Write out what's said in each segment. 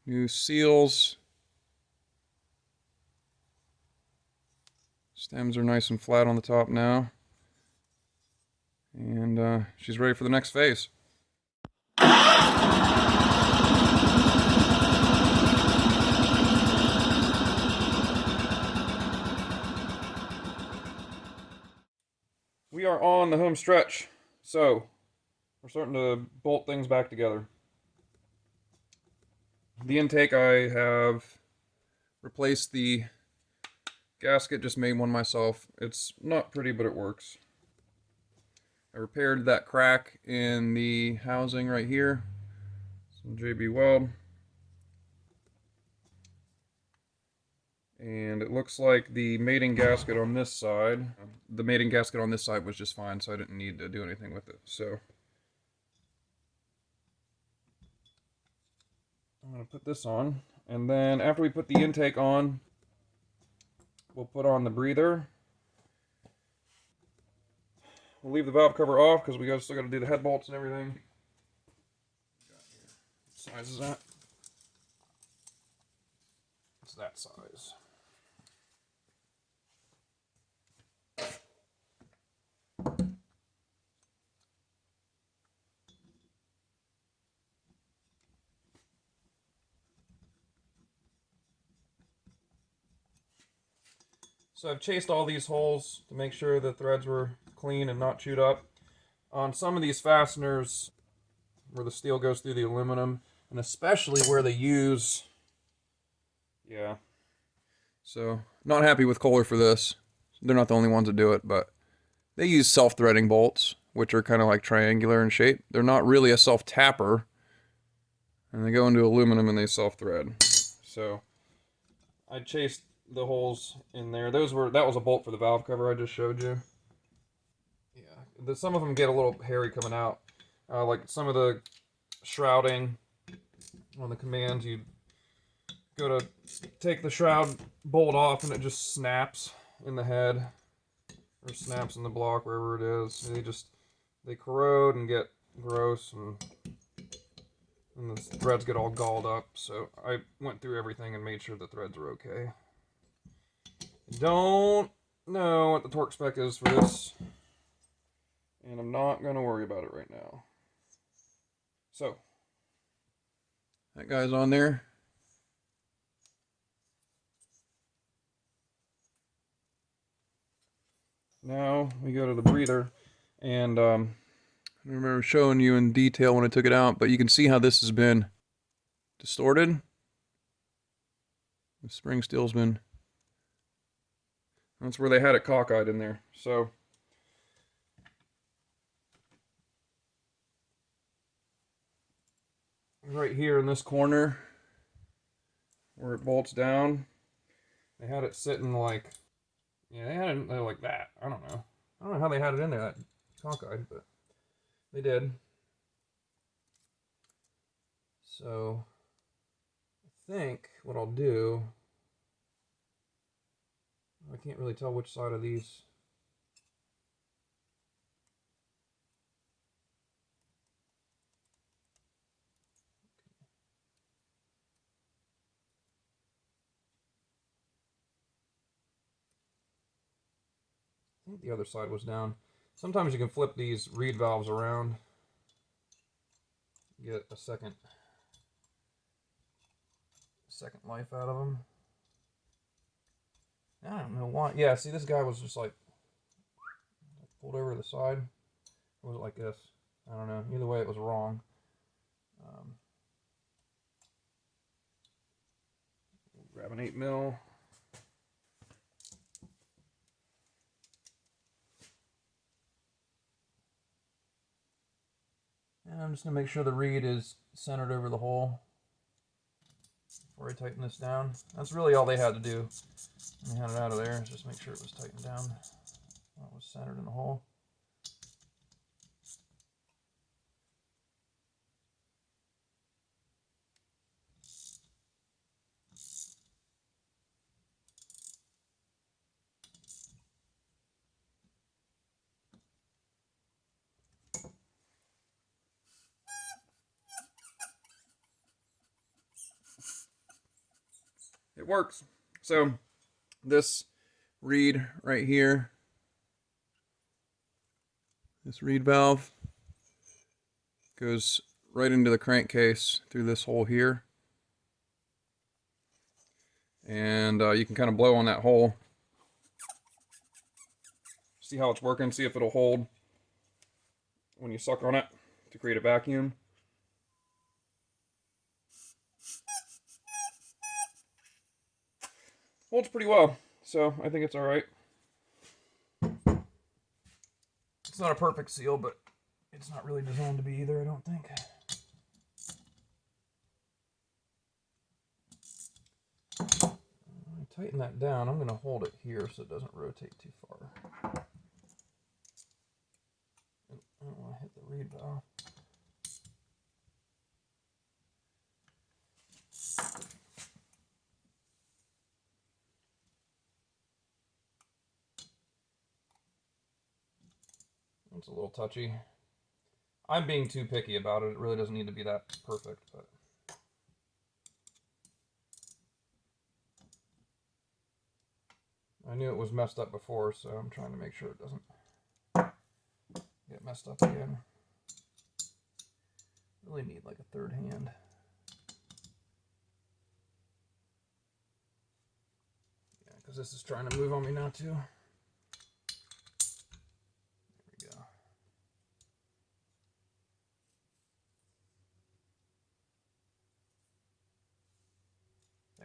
New seals. Stems are nice and flat on the top now. And she's ready for the next phase. We are on the home stretch, so we're starting to bolt things back together. The intake, I have replaced the gasket, just made one myself. It's not pretty, but it works. I repaired that crack in the housing right here. Some JB Weld. And it looks like the mating gasket on this side, was just fine, so I didn't need to do anything with it. So I'm going to put this on, and then after we put the intake on, we'll put on the breather. We'll leave the valve cover off because we still got to do the head bolts and everything. What size is that? It's that size. So I've chased all these holes to make sure the threads were clean and not chewed up. On some of these fasteners, where the steel goes through the aluminum, and especially where they use, yeah. So, not happy with Kohler for this. They're not the only ones that do it, but they use self-threading bolts, which are kind of like triangular in shape. They're not really a self-tapper, and they go into aluminum and they self-thread. So, I chased the holes in there. That was a bolt for the valve cover I just showed you. Yeah, some of them get a little hairy coming out. Like some of the shrouding on the commands, you go to take the shroud bolt off and it just snaps in the head or snaps in the block, wherever it is. They corrode and get gross, and the threads get all galled up. So I went through everything and made sure the threads are okay. Don't know what the torque spec is for this, and I'm not going to worry about it right now. So, that guy's on there. Now we go to the breather, and I remember showing you in detail when I took it out, but you can see how this has been distorted. The spring steel's been, that's where they had it cockeyed in there. So right here in this corner where it bolts down, they had it sitting like, yeah, they had it like that. I don't know how they had it in there that cockeyed, but they did. So I think what I'll do, I can't really tell which side of these. I think the other side was down. Sometimes you can flip these reed valves around, get a second life out of them. I don't know why. Yeah, see, this guy was just like pulled over to the side. Or was it like this? I don't know. Either way, it was wrong. Grab an 8mm. And I'm just going to make sure the reed is centered over the hole before I tighten this down. That's really all they had to do when they had it out of there, is just make sure it was tightened down. It was centered in the hole. it works. So this reed right here, this reed valve goes right into the crankcase through this hole here. And you can kind of blow on that hole. See how it's working, see if it'll hold when you suck on it to create a vacuum. Holds pretty well, so I think it's alright. It's not a perfect seal, but it's not really designed to be either, I don't think. Tighten that down. I'm going to hold it here so it doesn't rotate too far. I don't want to hit the reed valve. It's a little touchy. I'm being too picky about it. It really doesn't need to be that perfect, but I knew it was messed up before, so I'm trying to make sure it doesn't get messed up again. Really need like a third hand. Yeah, because this is trying to move on me now too. There we go.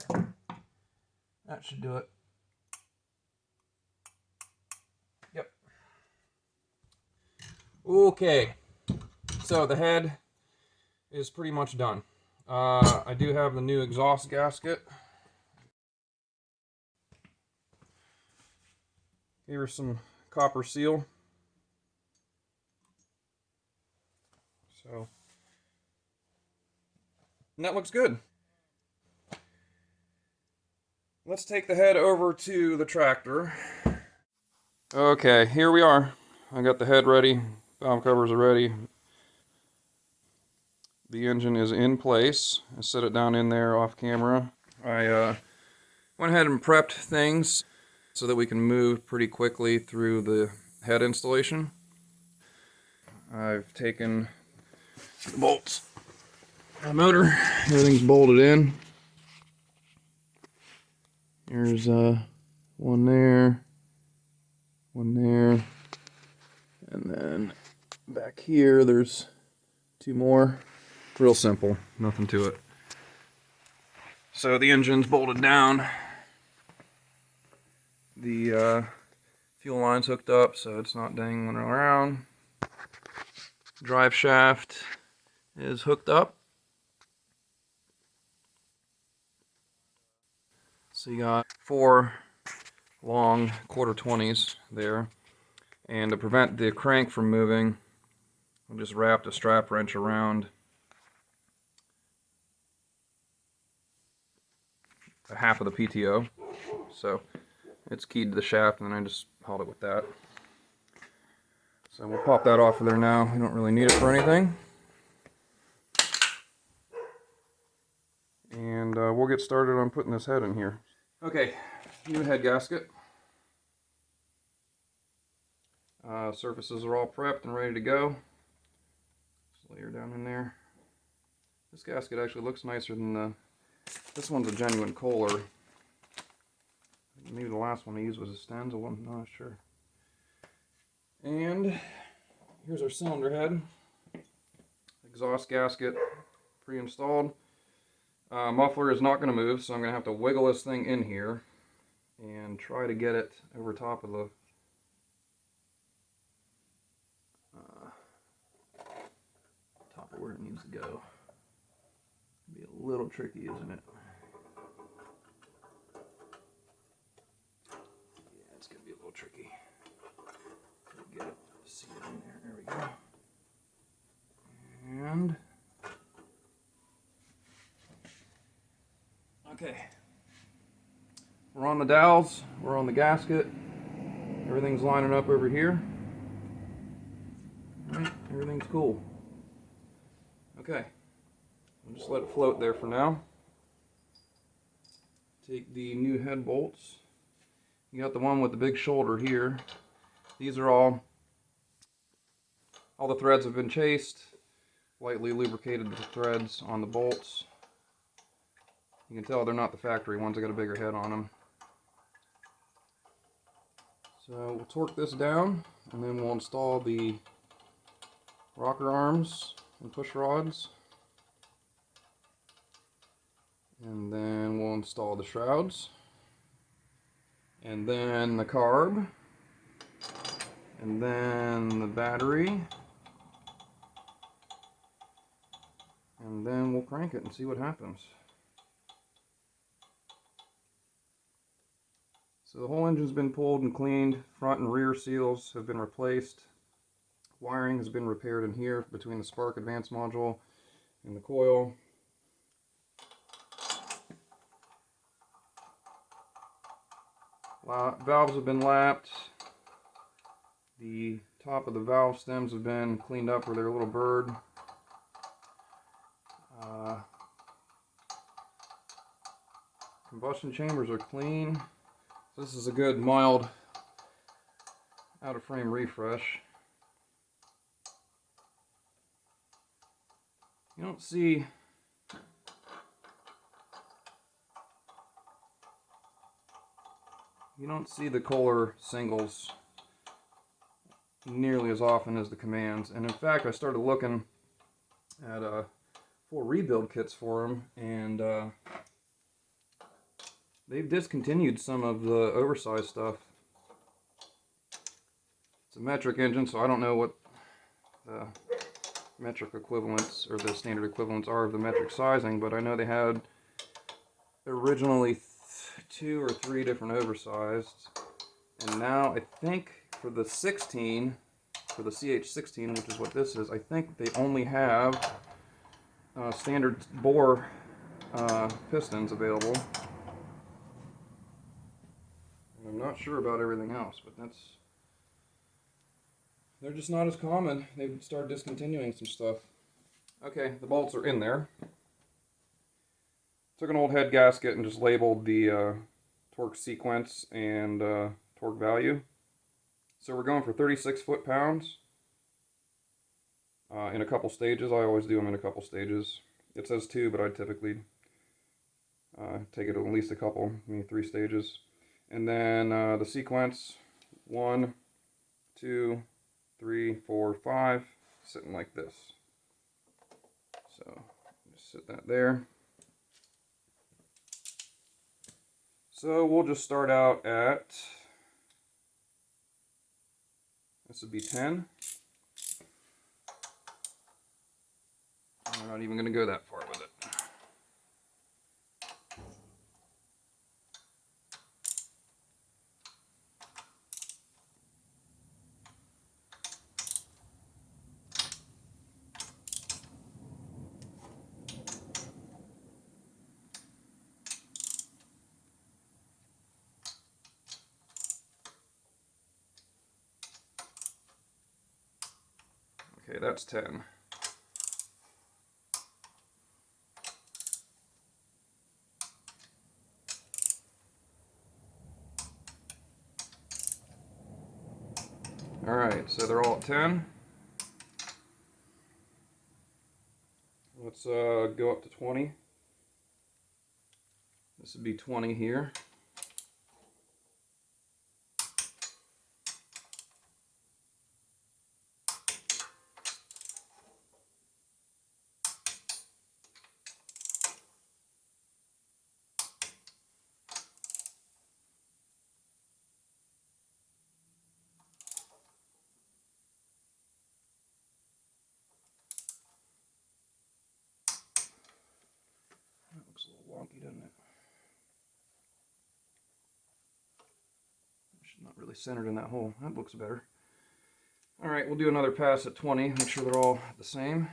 There. That should do it. Yep. Okay. So the head is pretty much done. I do have the new exhaust gasket. Here's some copper seal. So, and that looks good. Let's take the head over to the tractor. Okay, here we are. I got the head ready. Valve covers are ready. The engine is in place. I set it down in there off camera. I went ahead and prepped things so that we can move pretty quickly through the head installation. I've taken the bolts, the motor, everything's bolted in. Here's one there, and then back here there's two more. Real simple, nothing to it. So the engine's bolted down. The fuel line's hooked up so it's not dangling around. Drive shaft is hooked up. So you got 4 long 1/4-20s there. And to prevent the crank from moving, I just wrapped a strap wrench around half of the PTO. So it's keyed to the shaft, and then I just held it with that. So we'll pop that off of there now. We don't really need it for anything. And we'll get started on putting this head in here. Okay, new head gasket. Surfaces are all prepped and ready to go. Just lay her down in there. This gasket actually looks nicer than the... This one's a genuine Kohler. Maybe the last one I used was a stanza one, I'm not sure. And here's our cylinder head. Exhaust gasket pre-installed. Muffler is not going to move, so I'm going to have to wiggle this thing in here and try to get it over top of the top of where it needs to go. Be a little tricky, isn't it? Yeah, it's going to be a little tricky. Get it seated in there. There we go. And okay, we're on the dowels, we're on the gasket, everything's lining up over here. All right, everything's cool. Okay, I'll just let it float there for now. take the new head bolts. You got the one with the big shoulder here. These are all the threads have been chased, lightly lubricated the threads on the bolts. You can tell they're not the factory ones, they got a bigger head on them. So we'll torque this down, and then we'll install the rocker arms and push rods. And then we'll install the shrouds. And then the carb. And then the battery. And then we'll crank it and see what happens. So the whole engine's been pulled and cleaned. Front and rear seals have been replaced. Wiring has been repaired in here between the spark advance module and the coil. Valves have been lapped. The top of the valve stems have been cleaned up where they're a little bird. Combustion chambers are clean. So this is a good mild out of frame refresh. You don't see the Kohler singles nearly as often as the commands, and in fact I started looking at full rebuild kits for them, and they've discontinued some of the oversized stuff. It's a metric engine, so I don't know what the metric equivalents or the standard equivalents are of the metric sizing, but I know they had originally 2 or 3 different oversized, and now I think for the 16, for the CH16, which is what this is, I think they only have standard bore pistons available. And I'm not sure about everything else, but they're just not as common. They've started discontinuing some stuff. Okay, the bolts are in there. Took an old head gasket and just labeled the torque sequence and torque value. So we're going for 36 foot-pounds in a couple stages. I always do them in a couple stages. It says 2, but I typically take it at least a couple, maybe 3 stages. And then the sequence, 1, 2, 3, 4, 5, sitting like this. So just sit that there. So we'll just start out at, this would be 10. I'm not even going to go that far with it. Okay, that's 10. Alright, so they're all at 10. Let's go up to 20. This would be 20 here. That looks a little wonky, doesn't it? It's not really centered in that hole. That looks better. Alright, we'll do another pass at 20, make sure they're all the same.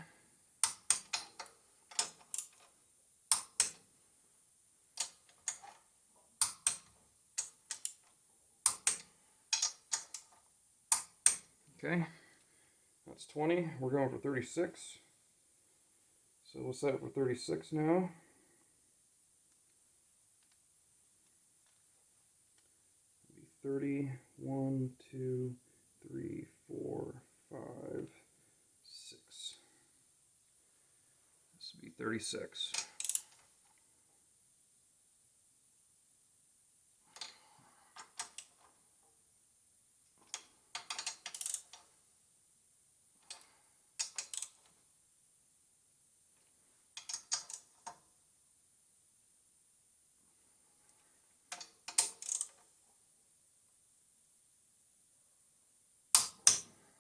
Okay, that's 20. We're going for 36. So we'll set it for 36 now. 30, 1, 2, 3, 4, 5, 6. This would be 36.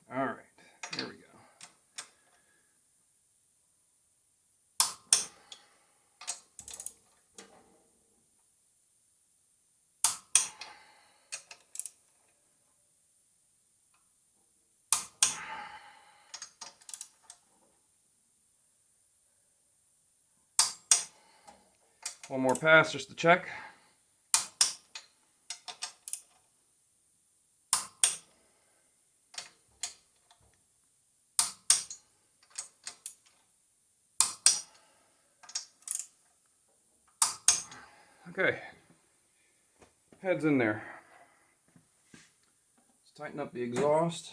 All right, here we go. One more pass just to check. Okay, head's in there. Let's tighten up the exhaust.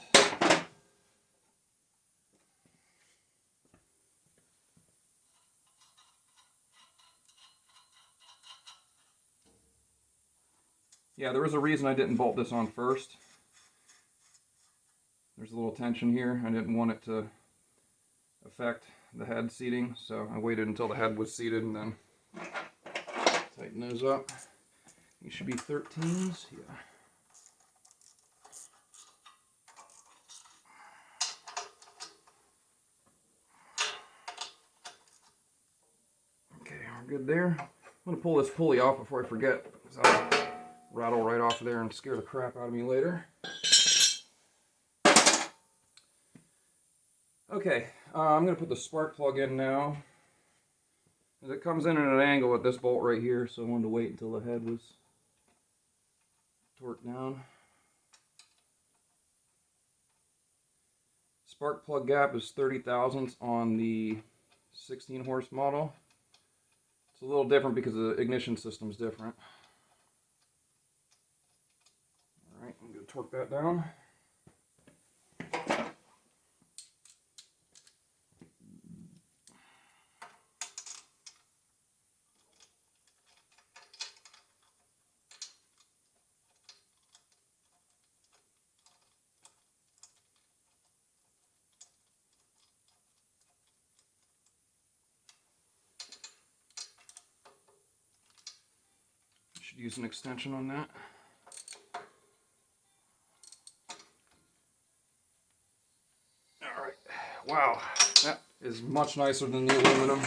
Yeah, there was a reason I didn't bolt this on first. There's a little tension here. I didn't want it to affect the head seating, so I waited until the head was seated and then tighten those up. These should be 13s. Yeah. Okay, we're good there. I'm going to pull this pulley off before I forget, because I'll rattle right off of there and scare the crap out of me later. Okay, I'm going to put the spark plug in now. It comes in at an angle at this bolt right here, so I wanted to wait until the head was torqued down. Spark plug gap is 30 thousandths on the 16 horse model. It's a little different because the ignition system is different. Alright, I'm going to torque that down. Should use an extension on that. Alright, wow, that is much nicer than the aluminum.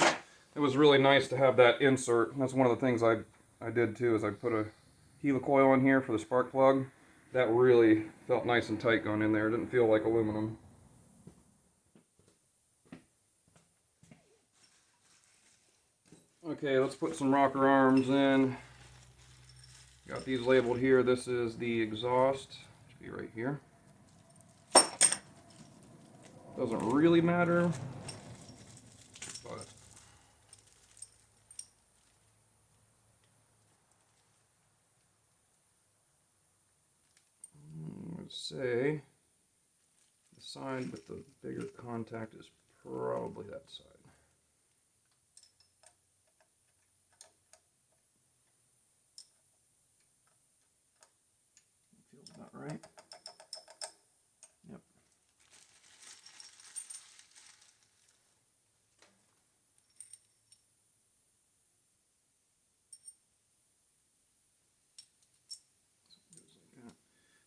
It was really nice to have that insert. That's one of the things I did too, is I put a helicoil in here for the spark plug. That really felt nice and tight going in there. It didn't feel like aluminum. Okay, let's put some rocker arms in. Got these labeled here. This is the exhaust. Should be right here. Doesn't really matter, but let's say the side with the bigger contact is probably that side. Feels about right. Yep.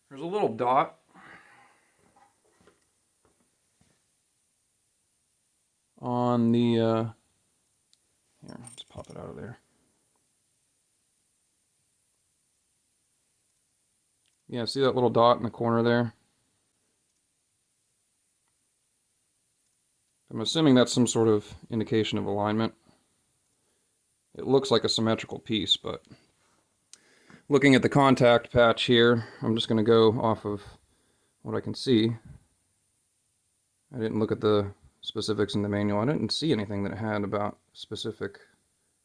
There's a little dot on the, here, let's pop it out of there. Yeah, see that little dot in the corner there? I'm assuming that's some sort of indication of alignment. It looks like a symmetrical piece, but looking at the contact patch here, I'm just going to go off of what I can see. I didn't look at the specifics in the manual. I didn't see anything that had about specific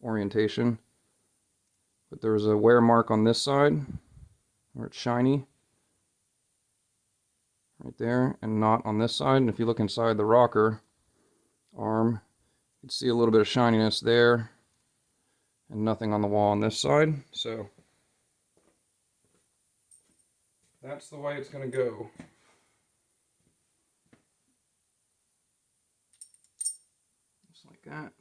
orientation. But there was a wear mark on this side, where it's shiny. right there, and not on this side. And if you look inside the rocker arm, you can see a little bit of shininess there and nothing on the wall on this side. So that's the way it's going to go. Just like that.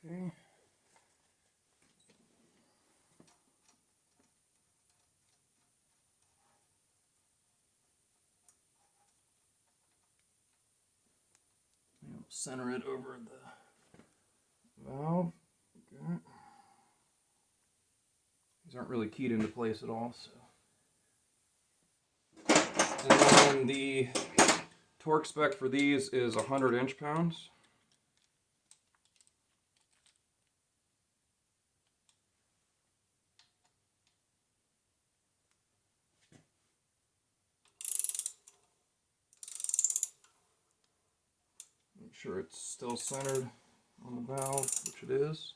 Okay. Center it over the valve. Okay. These aren't really keyed into place at all, so. And then the torque spec for these is 100 inch-pounds. Make sure it's still centered on the valve, which it is.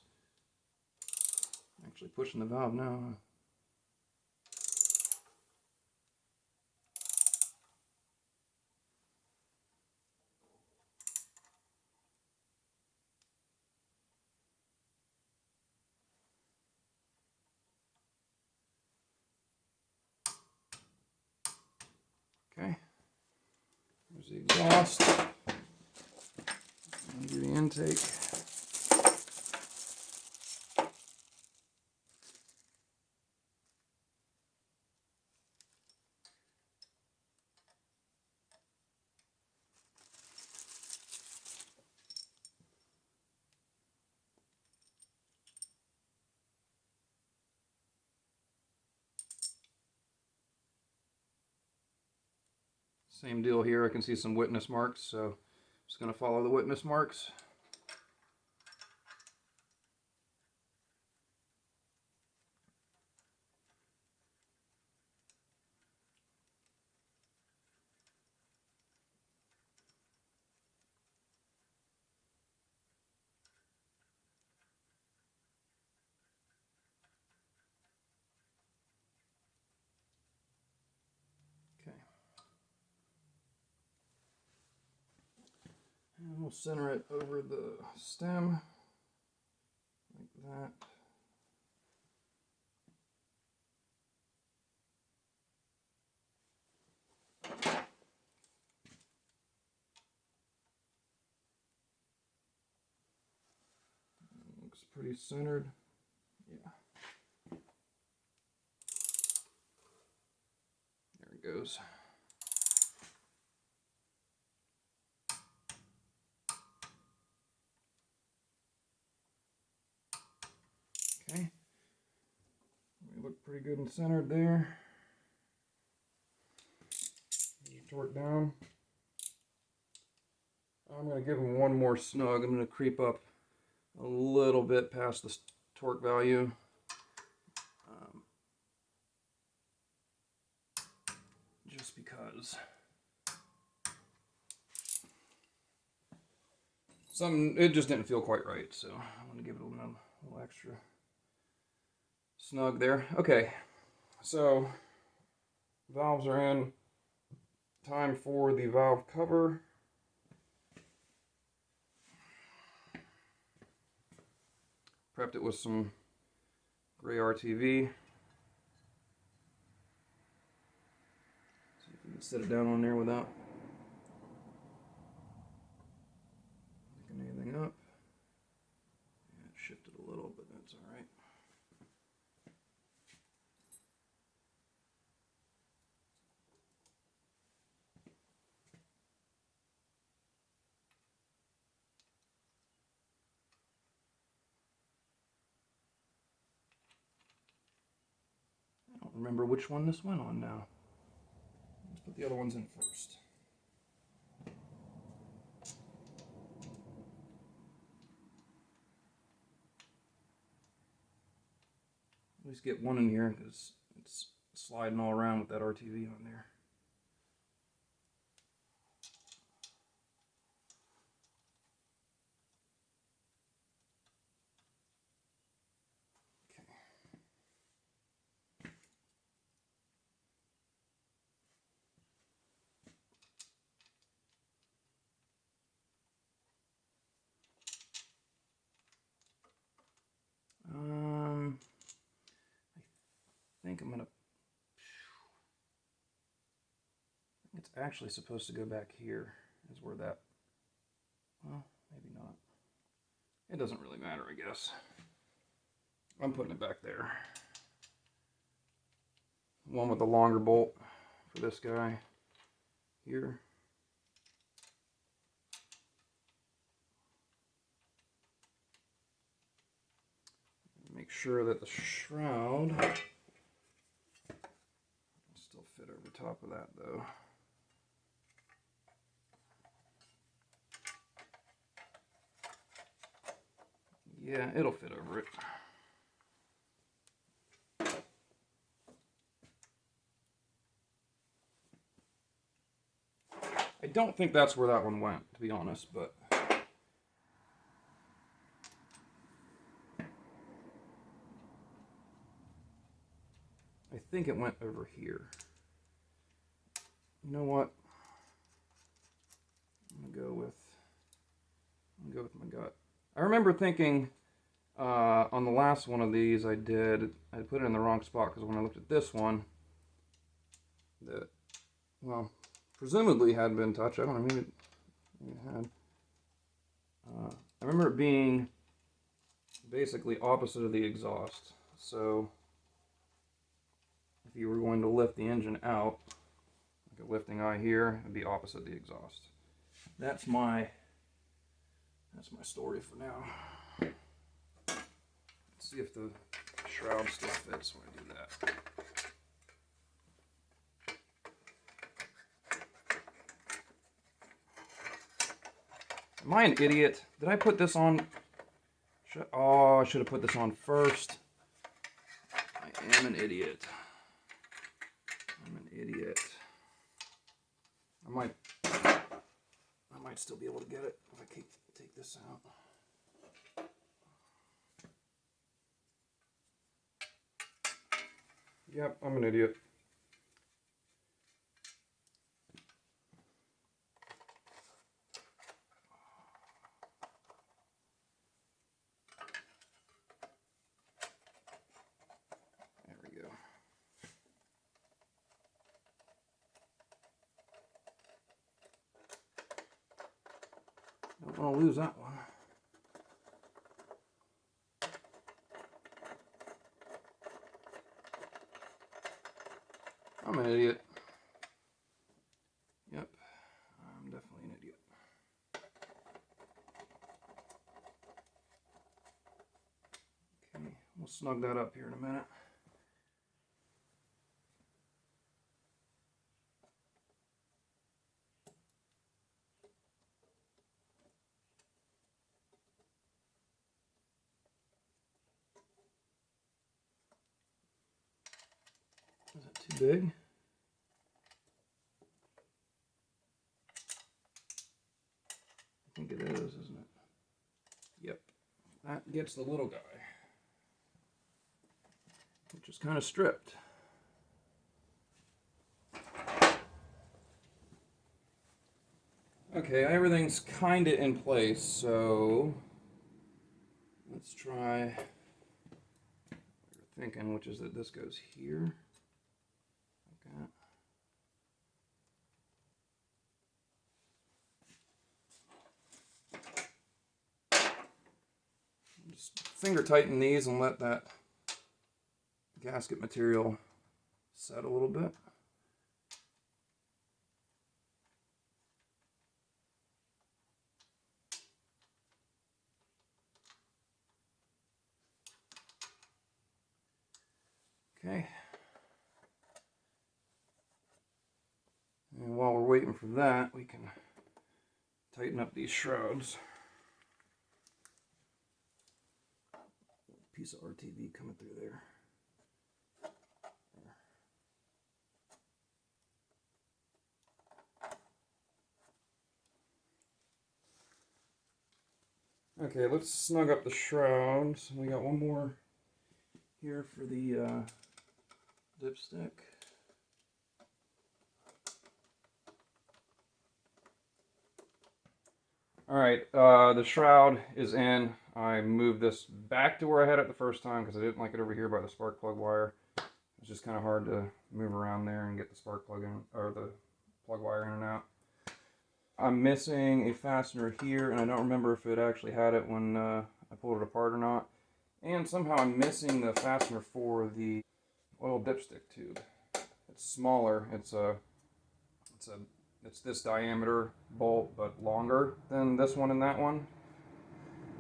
Actually pushing the valve now. Okay. There's the exhaust. Undo the intake. Same deal here. I can see some witness marks, so I'm just going to follow the witness marks. Okay. And we'll center it over the stem, like that. Looks pretty centered. Yeah. There it goes. Okay. We look pretty good and centered there. Torque down. I'm going to give them one more snug. I'm going to creep up a little bit past the torque value. Just because it just didn't feel quite right, so I want to give it a little extra snug there. Okay, so valves are in. Time for the valve cover. Prepped it with some gray RTV. See if we can set it down on there without picking anything up. Yeah, it shifted a little, but that's all right. I don't remember which one this went on now. Let's put the other ones in first. At least get one in here because it's sliding all around with that RTV on there. think I'm gonna. It's actually supposed to go back here. Is where that. Well, maybe not. It doesn't really matter, I guess. I'm putting it back there. One with the longer bolt for this guy here. Make sure that the shroud still fit over top of that though. Yeah, it'll fit over it. I don't think that's where that one went, to be honest, but I think it went over here. You know what? I'm gonna go with my gut. I remember thinking on the last one of these I put it in the wrong spot because when I looked at this one, that, well, presumably had been touched. I don't know, maybe it had. I remember it being basically opposite of the exhaust. So if you were going to lift the engine out, like a lifting eye here, it'd be opposite of the exhaust. That's my story for now. Let's see if the shroud still fits when I do that. Am I an idiot? Did I put this on? Oh, I should have put this on first. I am an idiot. I'm an idiot. I might still be able to get it if I take this out. Yep, I'm an idiot. There we go. Don't want to lose that one. I'm an idiot. Yep, I'm definitely an idiot. Okay, we'll snug that up here in a minute. Is that too big? I think it is, isn't it? Yep. That gets the little guy, which is kind of stripped. Okay, everything's kind of in place, so let's try what you're thinking, which is that this goes here. Okay. Just finger tighten these and let that gasket material set a little bit. Okay. And while we're waiting for that, we can tighten up these shrouds. Piece of RTV coming through there. Okay, let's snug up the shrouds. We got one more here for the dipstick. Alright, the shroud is in. I moved this back to where I had it the first time because I didn't like it over here by the spark plug wire. It's just kind of hard to move around there and get the spark plug in, or the plug wire in and out. I'm missing a fastener here, and I don't remember if it actually had it when I pulled it apart or not. And somehow I'm missing the fastener for the oil dipstick tube. It's smaller. It's this diameter bolt, but longer than this one and that one.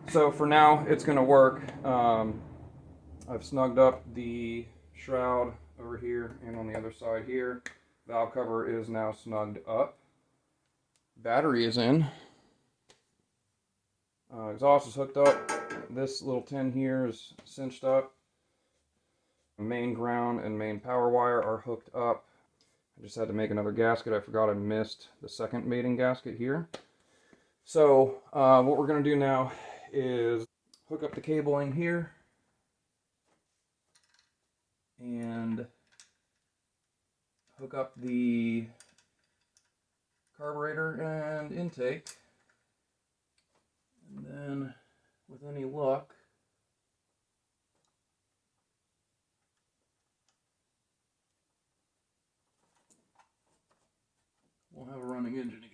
So for now, it's going to work. I've snugged up the shroud over here and on the other side here. Valve cover is now snugged up. Battery is in. Exhaust is hooked up. This little tin here is cinched up. Main ground and main power wire are hooked up. I just had to make another gasket. I forgot I missed the second mating gasket here. So what we're going to do now is hook up the cabling here and hook up the carburetor and intake, and then with any luck we'll have a running engine again.